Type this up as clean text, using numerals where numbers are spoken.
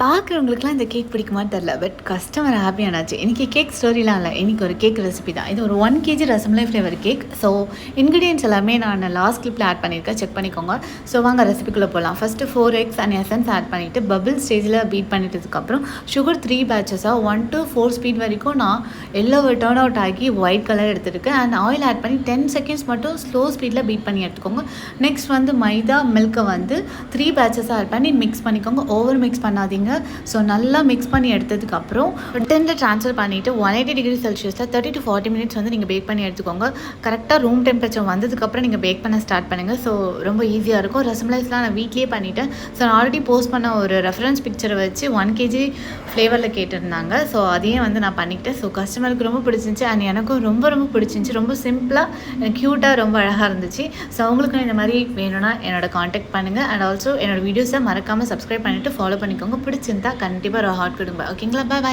பார்க்குறவங்களுக்குலாம் இந்த கேக் பிடிக்குமான்னு தெரில. பட் கஸ்டமர் ஹாப்பியானாச்சு. இன்றைக்கி கேக் ஸ்டோரிலாம் இல்லை. இன்றைக்கி ஒரு கேக் ரெசிபி தான். இது ஒரு 1 KG rasmalai flavour cake. So ingredients எல்லாமே நான் லாஸ்ட் கிளிப்பில் ஆட் பண்ணியிருக்கேன். செக் பண்ணிக்கோங்க. ஸோ வாங்க ரெசிபிக்குள்ளே போகலாம். First 4 eggs and essence add பண்ணிவிட்டு பபிள் ஸ்டேஜில் பீட் பண்ணிட்டதுக்கப்புறம் சுகர் 3 பேட்சஸாக 1 to 4 ஸ்பீட் வரைக்கும் நான் எல்லோ டர்ன் அவுட் ஆகி ஒயிட் கலர் எடுத்துருக்கேன். அண்ட் ஆயில் ஆட் பண்ணி 10 செகண்ட்ஸ் மட்டும் ஸ்லோ ஸ்பீடில் பீட் பண்ணி எடுத்துக்கோங்க. நெக்ஸ்ட் வந்து மைதா மில்கை வந்து 3 பேட்சஸாக ஆட் பண்ணி மிக்ஸ் பண்ணிக்கோங்க. ஓவர் மிக்ஸ் பண்ணாதீங்க. ஸோ நல்லா மிக்ஸ் பண்ணி எடுத்ததுக்கப்புறம் டென்னில் ட்ரான்ஸ்ஃபர் பண்ணிவிட்டு 180 டிகிரி செல்சியஸில் 30 to 40 மினிட்ஸ் வந்து நீங்கள் பேக் பண்ணி எடுத்துக்கோங்க. கரெக்டாக ரூம் டெம்பரேச்சர் வந்ததுக்கப்புறம் நீங்கள் பேக் பண்ண ஸ்டார்ட் பண்ணுங்கள். ஸோ ரொம்ப ஈஸியாக இருக்கும். ரசமலைஸ்லாம் நான் வீட்லேயே பண்ணிவிட்டேன். ஸோ நான் ஆல்ரெடி போஸ்ட் பண்ண ஒரு ரெஃபரன்ஸ் பிக்சரை வச்சு 1 கேஜி ஃப்ளேவரில் கேட்டிருந்தாங்க. ஸோ அதையும் வந்து நான் பண்ணிக்கிட்டேன். ஸோ கஸ்டமருக்கு ரொம்ப பிடிச்சிருந்துச்சி அண்ட் எனக்கும் ரொம்ப ரொம்ப பிடிச்சிருந்துச்சி. ரொம்ப சிம்பிளாக க்யூட்டாக ரொம்ப அழகாக இருந்துச்சு. ஸோ அவங்களுக்கும் இந்த மாதிரி வேணும்னா என்னோட காண்டாக்ட் பண்ணுங்கள். அண்ட் ஆல்சோ என்னோடய வீடியோஸை மறக்காமல் சப்ஸ்கிரைப் பண்ணிவிட்டு ஃபாலோ பண்ணிக்கோங்க. பிடிச்சிருந்தா கண்டிப்பாக ஒரு ஹார்ட் கொடுங்க. ஓகேங்களா? பாய்.